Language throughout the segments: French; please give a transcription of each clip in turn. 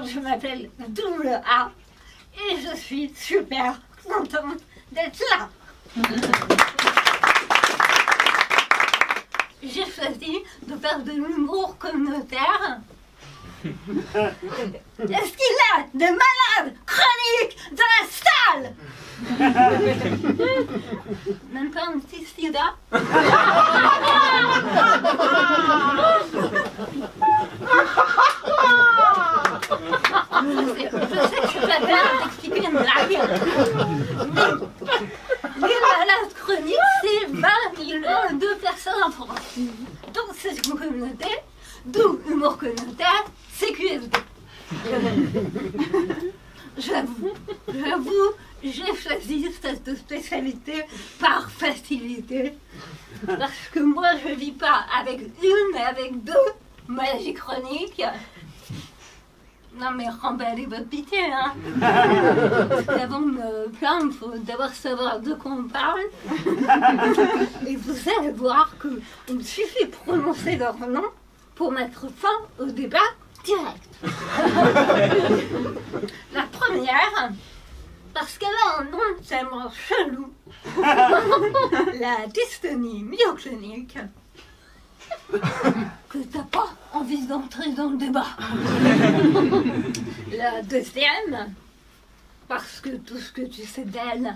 je m'appelle Double A et je suis super contente d'être là. J'ai choisi de faire de l'humour communautaire. Est-ce qu'il y a des malades chroniques dans la salle? Même pas un petit sida? Je sais que je suis pas bien d'expliquer une blague. Mais les malades chroniques, c'est 20 millions de personnes en France. Donc c'est une communauté, d'où humour communautaire, c'est QFD. J'avoue, j'ai choisi cette spécialité par facilité. Parce que moi, je ne vis pas avec une, mais avec deux maladies chroniques. Non mais remballez votre pitié, hein. Parce qu'avant de me plaindre, il faut d'abord savoir de quoi on parle. Et vous allez voir qu'il me suffit de prononcer leur nom pour mettre fin au débat direct. La première, parce qu'elle a un nom tellement chelou, la dystonie myoclonique, que t'as pas envie d'entrer dans le débat. La deuxième, parce que tout ce que tu sais d'elle,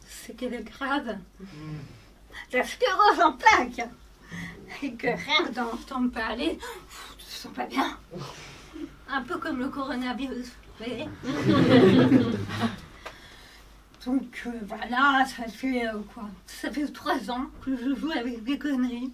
c'est qu'elle est grave. La sclérose en plaques, et que rien d'en entendre parler, tu te sens pas bien. Un peu comme le coronavirus, vous voyez. Donc voilà, ça fait quoi? Ça fait 3 ans que je joue avec des conneries.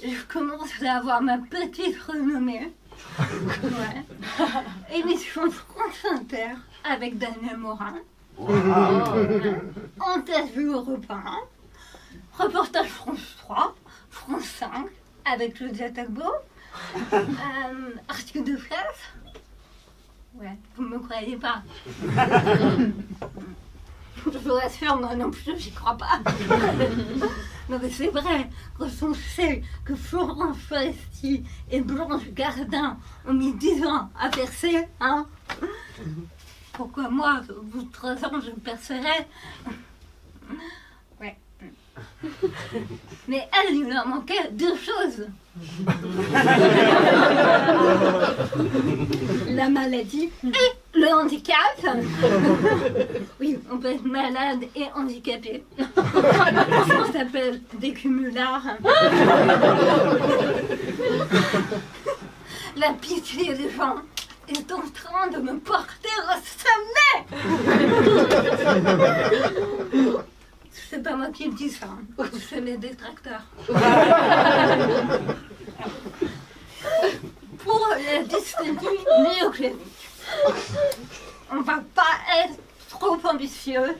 Je commence à avoir ma petite renommée. Ouais. Émission France Inter avec Daniel Morin. Interview Europe 1. Reportage France 3, France 5 avec Claudia Tagbo. Article de presse. Ouais, vous ne me croyez pas. Je vous rassure, moi non plus, j'y crois pas. Non mais c'est vrai, quand on sait que Florence Foresti et Blanche Gardin ont mis 10 ans à percer, hein, pourquoi moi, au bout de 3 ans, je percerai? Ouais. Mais elle, il leur manquait 2 choses. La maladie et le handicap. Oui, on peut être malade et handicapé. Ça s'appelle des cumulards. La pitié des gens est en train de me porter au sommet. C'est pas moi qui le dis ça, hein. C'est mes détracteurs. Pour la dystonie myoclonique, on va pas être trop ambitieux.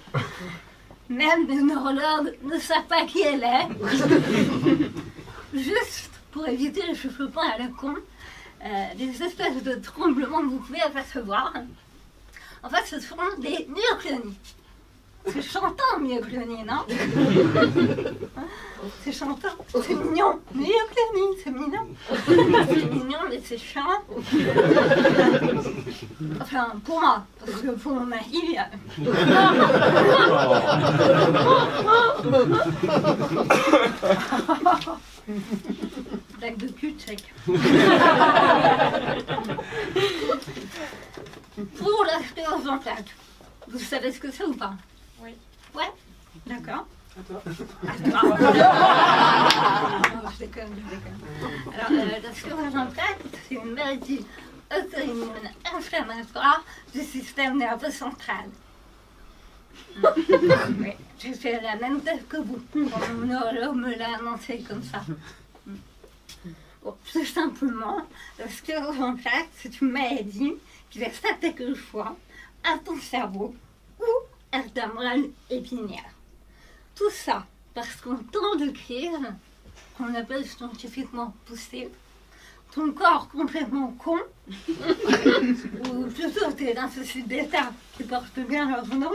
Même les neurologues ne savent pas qui elle est. Juste pour éviter les cheveux à la con, des espèces de tremblements que vous pouvez apercevoir. En fait, ce sont des myoclonies. C'est chantant, myoclonie, non? C'est chantant, c'est mignon. Myoclonie, c'est mignon. C'est mignon, mais c'est chiant. Enfin, pour moi, parce que pour mon mari... Blague de cul, check. Pour la sclérose en plaques, vous savez ce que c'est ou pas? Oui. Ouais? D'accord. À toi. Non, je déconne. Alors, la sclérose en plaques, c'est une maladie auto-immune inflammatoire du système nerveux central. Oui, j'ai fait la même tête que vous. Mon neurologue me l'a annoncé comme ça. Bon, tout simplement, la sclérose en plaques, c'est une maladie qui va s'attaquer le foie, à ton cerveau ou à ta moelle épinière. Tout ça parce qu'en temps de crise, qu'on appelle scientifiquement poussée, ton corps complètement con, ou plutôt tes lymphocytes bêta qui portent bien leur nom,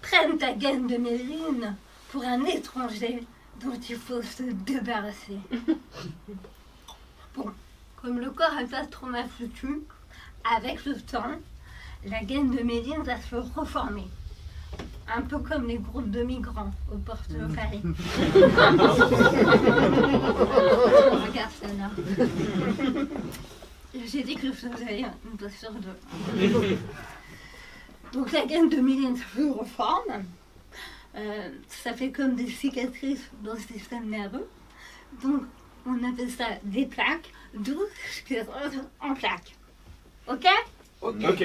prennent ta gaine de méline pour un étranger dont il faut se débarrasser. Bon, comme le corps n'est pas trop mal foutu, avec le temps, la gaine de méline va se reformer. Un peu comme les groupes de migrants aux portes de Paris. Regarde celle-là. J'ai dit que je faisais une fois sur deux. Donc la gaine de méline se reforme. Ça fait comme des cicatrices dans le système nerveux. Donc on appelle ça des plaques, d'où sclérose en plaques. Ok? Ok.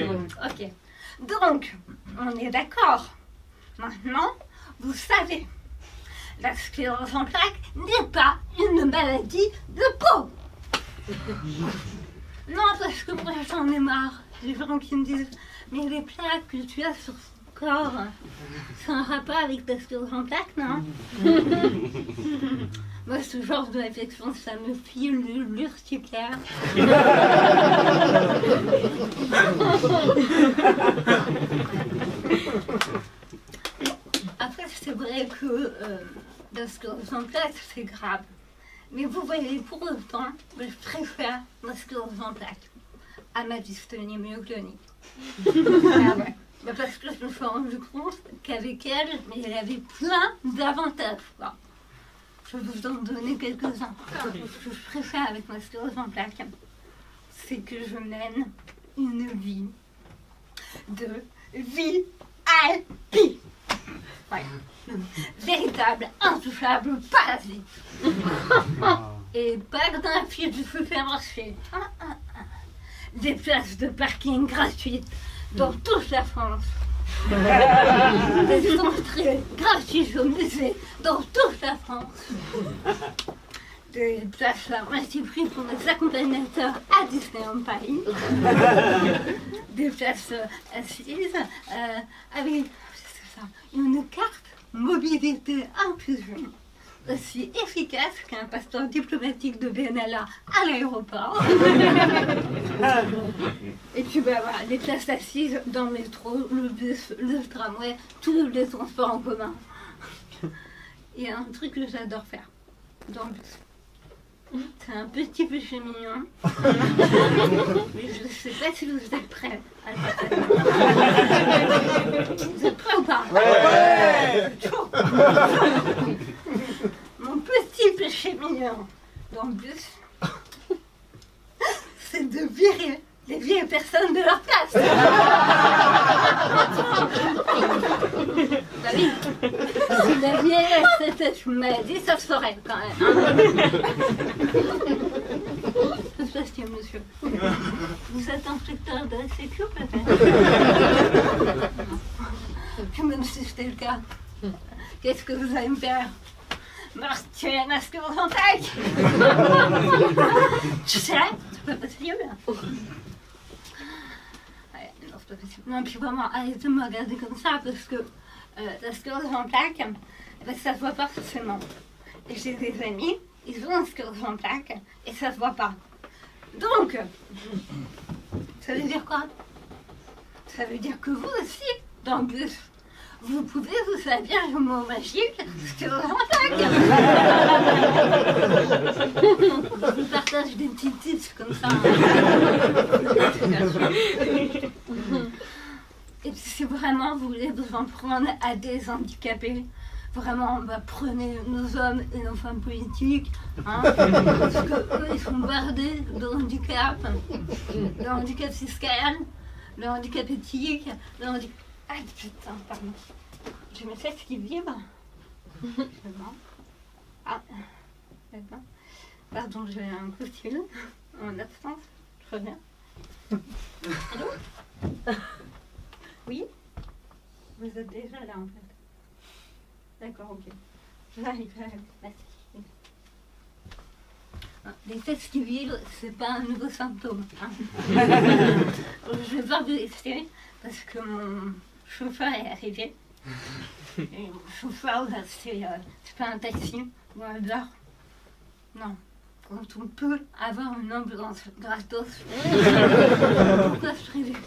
Donc, on est d'accord. Maintenant, vous savez, la sclérose en plaques n'est pas une maladie de peau. Non, parce que moi j'en ai marre. Les gens qui me disent, mais les plaques que tu as sur ton corps, c'est un rapport avec la sclérose en plaques, non? Moi, ce genre de réflexion, ça me file l'urticaire. Après, c'est vrai que la sclérose en plaques, c'est grave. Mais vous voyez, pour autant, je préfère la sclérose en plaques à ma dystonie myoclonique. Ah ouais. Parce que je me suis rendu compte qu'avec elle, mais elle avait plein d'avantages. Quoi. Je vais vous en donner quelques-uns. Ce que je préfère avec ma sclérose en plaques, c'est que je mène une vie de VIP. Ouais. Véritable, intouchable parasite. Et pas d'un fil du supermarché. Des places de parking gratuites dans toute la France. Des entrées gratuites au musée dans toute la France. Des places à moitié prix pour les accompagnateurs à Disneyland Paris. Des places assises avec une carte mobilité inclusion aussi efficace qu'un passeport diplomatique de BNLA à l'aéroport. Et puis bah, voilà, les places assises dans le métro, le bus, le tramway, tous les transports en commun. Il y a un truc que j'adore faire dans le bus. C'est un petit péché mignon. Mais je ne sais pas si vous êtes prêts à le partager. Vous êtes prêts ou pas? Ouais. Mon petit péché mignon dans le bus, c'est de virer les vieilles personnes de leur place. Bah oui, si la vieille c'était une maladie, ça se saurait quand même. Que se passe-t-il, monsieur? Vous êtes inspecteur de la sécu, peut-être? Puis même si c'était le cas, qu'est-ce que vous allez me faire? Martier, est-ce que vous entendez? Tu sais, c'est pas possible. Ouais, non, c'est pas possible. Non, puis vraiment, arrêtez de me regarder comme ça, parce que la sclérose en plaques, ça se voit pas forcément. Et j'ai des amis, ils ont une sclérose en plaques, et ça se voit pas. Donc, ça veut dire quoi? Ça veut dire que vous aussi, dans le bus, vous pouvez vous servir le mot magique sclérose en plaques. Je partage des petits tips comme ça. Et puis si vraiment vous voulez vous en prendre à des handicapés, vraiment, bah, prenez nos hommes et nos femmes politiques, hein, parce qu'eux, ils sont bardés de handicap, le handicap fiscal, le handicap éthique, le handicap... Ah putain, pardon. J'ai mes fesses qui vibrent. Ah, d'accord. Pardon, j'ai un coup de fil en absence. Je reviens. Allô? Oui? Vous êtes déjà là en fait. D'accord, ok. J'arrive, merci. Les fesses qui vibrent, c'est pas un nouveau symptôme. Hein. Je vais pas vous laisser parce que mon chauffeur est arrivé. Et le chauffeur, c'est pas un taxi ou un bar. Non. Quand on peut avoir une ambulance gratos, pourquoi se priver?